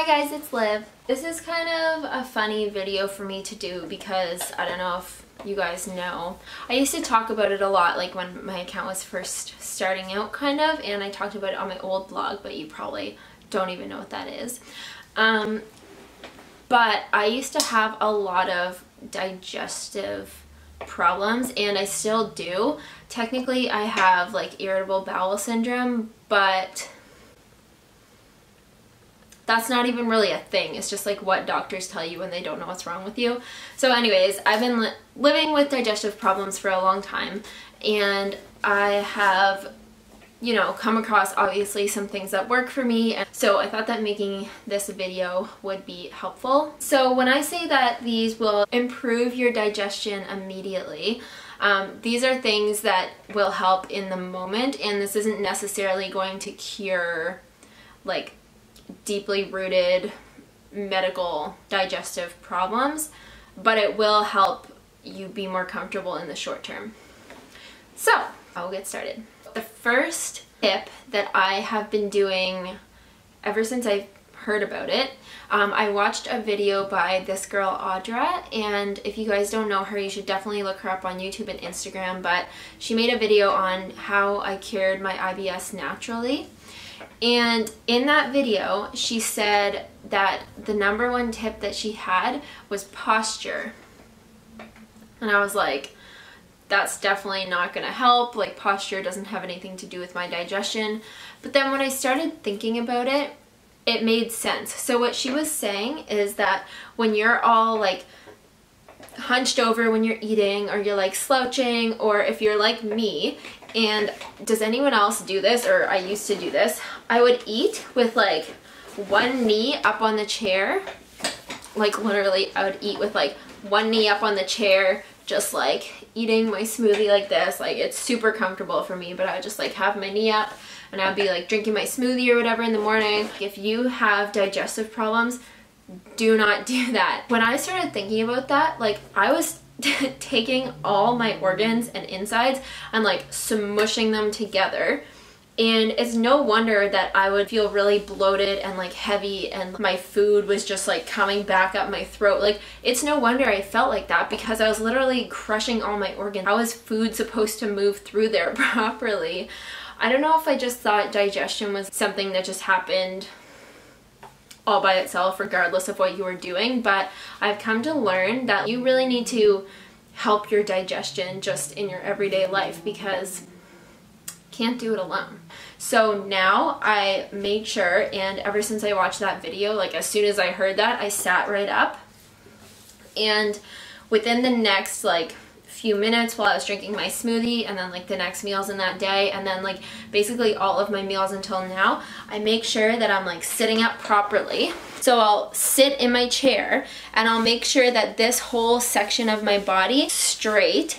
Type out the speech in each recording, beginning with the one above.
guys, it's Liv. This is kind of a funny video for me to do because I don't know if you guys know. I used to talk about it a lot, like when my account was first starting out kind of, and I talked about it on my old blog, but you probably don't even know what that is. But I used to have a lot of digestive problems, and I still do. Technically I have like irritable bowel syndrome, but that's not even really a thing. It's just like what doctors tell you when they don't know what's wrong with you. So anyways, I've been living with digestive problems for a long time, and I have, you know, come across obviously some things that work for me, and so I thought that making this video would be helpful. So when I say that these will improve your digestion immediately, these are things that will help in the moment, and this isn't necessarily going to cure like deeply rooted medical digestive problems, but it will help you be more comfortable in the short term. So I'll get started. The first tip that I have been doing ever since I heard about it, I watched a video by this girl Audra, and if you guys don't know her, you should definitely look her up on YouTube and Instagram, but she made a video on how I cured my IBS naturally. And in that video, she said that the #1 tip that she had was posture. And I was like, that's definitely not gonna help. Like, posture doesn't have anything to do with my digestion. But then when I started thinking about it, it made sense. So what she was saying is that when you're all like hunched over when you're eating, or you're like slouching, or if you're like me, and does anyone else do this, or I used to do this, I would eat with like one knee up on the chair. Like literally I would eat with like one knee up on the chair, just like eating my smoothie like this. Like, it's super comfortable for me, but I would just like have my knee up and I'd be like drinking my smoothie or whatever in the morning. If you have digestive problems, do not do that. When I started thinking about that, like I was taking all my organs and insides and like smushing them together, and it's no wonder that I would feel really bloated and like heavy, and my food was just like coming back up my throat. Like, it's no wonder I felt like that, because I was literally crushing all my organs. How is food supposed to move through there properly? I don't know if I just thought digestion was something that just happened all by itself regardless of what you were doing, but I've come to learn that you really need to help your digestion just in your everyday life, because you can't do it alone. So now I made sure, and ever since I watched that video, like as soon as I heard that, I sat right up, and within the next like few minutes while I was drinking my smoothie, and then like the next meals in that day, and then like basically all of my meals until now, I make sure that I'm like sitting up properly. So I'll sit in my chair and I'll make sure that this whole section of my body is straight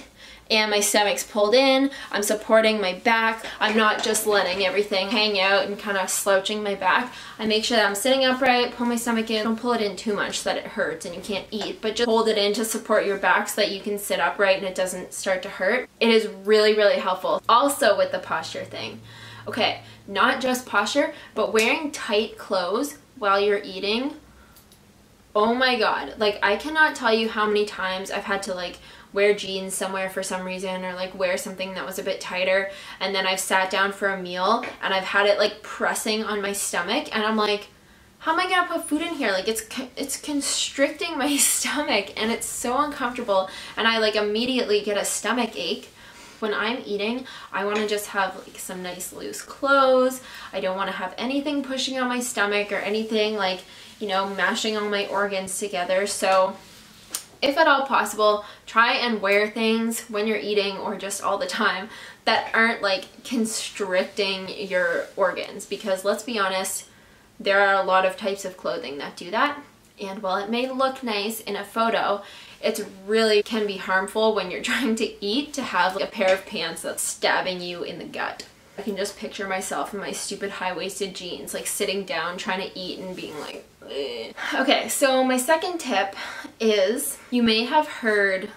and my stomach's pulled in. I'm supporting my back. I'm not just letting everything hang out and kind of slouching my back. I make sure that I'm sitting upright, pull my stomach in. Don't pull it in too much so that it hurts and you can't eat, but just hold it in to support your back so that you can sit upright and it doesn't start to hurt. It is really, really helpful. Also with the posture thing. Okay, not just posture, but wearing tight clothes while you're eating. Oh my God. Like, I cannot tell you how many times I've had to like wear jeans somewhere for some reason, or like wear something that was a bit tighter, and then I've sat down for a meal and I've had it like pressing on my stomach, and I'm like, how am I gonna put food in here? Like, it's constricting my stomach, and it's so uncomfortable, and I like immediately get a stomach ache. When I'm eating, I want to just have like some nice loose clothes. I don't want to have anything pushing on my stomach or anything like, you know, mashing all my organs together. So if at all possible, try and wear things when you're eating, or just all the time, that aren't like constricting your organs, because let's be honest, there are a lot of types of clothing that do that, and while it may look nice in a photo, it really can be harmful when you're trying to eat to have like a pair of pants that's stabbing you in the gut. I can just picture myself in my stupid high-waisted jeans, like sitting down trying to eat and being like, ugh. Okay, so my second tip is, you may have heard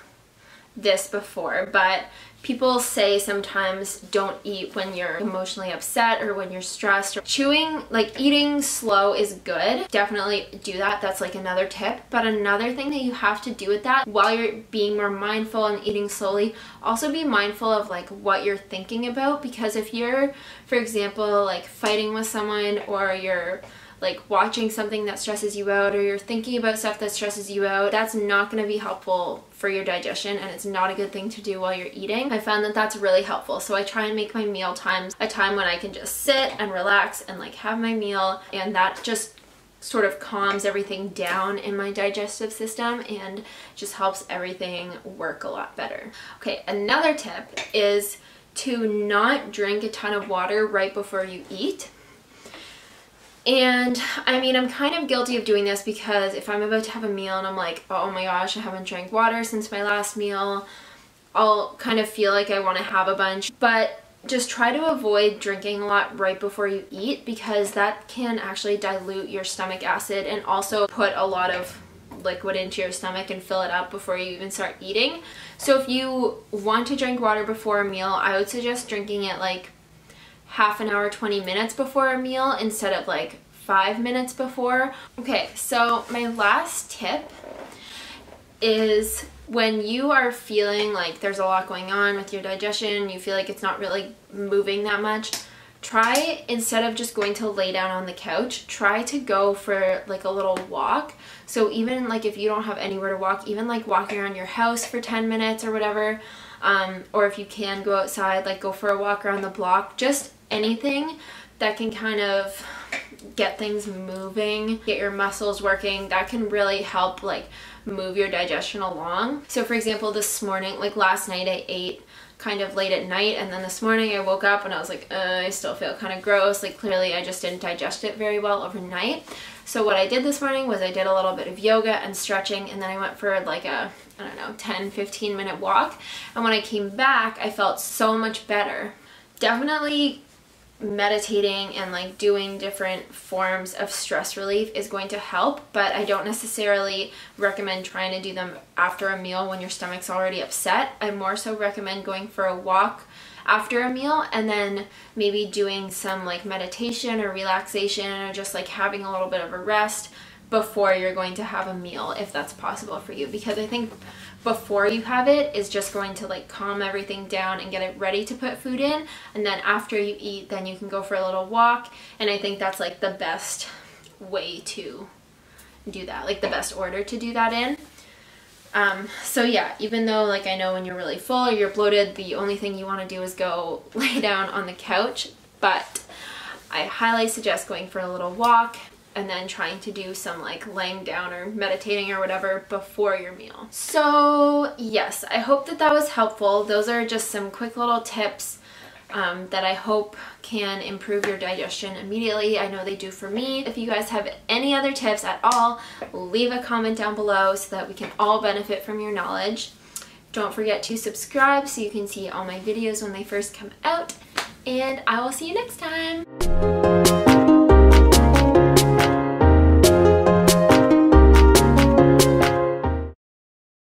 this before, but people say sometimes don't eat when you're emotionally upset or when you're stressed. Chewing, like eating slow is good. Definitely do that. That's like another tip. But another thing that you have to do with that while you're being more mindful and eating slowly, also be mindful of like what you're thinking about, because if you're, for example, like fighting with someone, or you're like watching something that stresses you out, or you're thinking about stuff that stresses you out, that's not going to be helpful for your digestion, and it's not a good thing to do while you're eating. I found that that's really helpful. So I try and make my meal times a time when I can just sit and relax and like have my meal, and that just sort of calms everything down in my digestive system and just helps everything work a lot better. Okay, another tip is to not drink a ton of water right before you eat. And I mean, I'm kind of guilty of doing this, because if I'm about to have a meal and I'm like, oh my gosh, I haven't drank water since my last meal, I'll kind of feel like I want to have a bunch. But just try to avoid drinking a lot right before you eat, because that can actually dilute your stomach acid and also put a lot of liquid into your stomach and fill it up before you even start eating. So if you want to drink water before a meal, I would suggest drinking it like half an hour, 20 minutes before a meal instead of like 5 minutes before. Okay, so my last tip is when you are feeling like there's a lot going on with your digestion, you feel like it's not really moving that much, try, instead of just going to lay down on the couch, try to go for like a little walk. So even like if you don't have anywhere to walk, even like walking around your house for 10 minutes or whatever, or if you can go outside, like go for a walk around the block, just anything that can kind of get things moving, get your muscles working, that can really help like move your digestion along. So for example, this morning, like last night I ate kind of late at night, and then this morning I woke up and I was like, I still feel kind of gross, like clearly I just didn't digest it very well overnight. So what I did this morning was I did a little bit of yoga and stretching, and then I went for like a, I don't know, 10-15 minute walk, and when I came back I felt so much better. Definitely meditating and like doing different forms of stress relief is going to help, but I don't necessarily recommend trying to do them after a meal when your stomach's already upset. I more so recommend going for a walk after a meal, and then maybe doing some like meditation or relaxation, or just like having a little bit of a rest before you're going to have a meal, if that's possible for you, because I think before you have it is just going to like calm everything down and get it ready to put food in, and then after you eat, then you can go for a little walk, and I think that's like the best way to do that, like the best order to do that in. So yeah, even though like I know when you're really full or you're bloated, the only thing you want to do is go lay down on the couch, but I highly suggest going for a little walk and then trying to do some like laying down or meditating or whatever before your meal. So yes, I hope that that was helpful. Those are just some quick little tips that I hope can improve your digestion immediately. I know they do for me. If you guys have any other tips at all, leave a comment down below so that we can all benefit from your knowledge. Don't forget to subscribe so you can see all my videos when they first come out, and I will see you next time.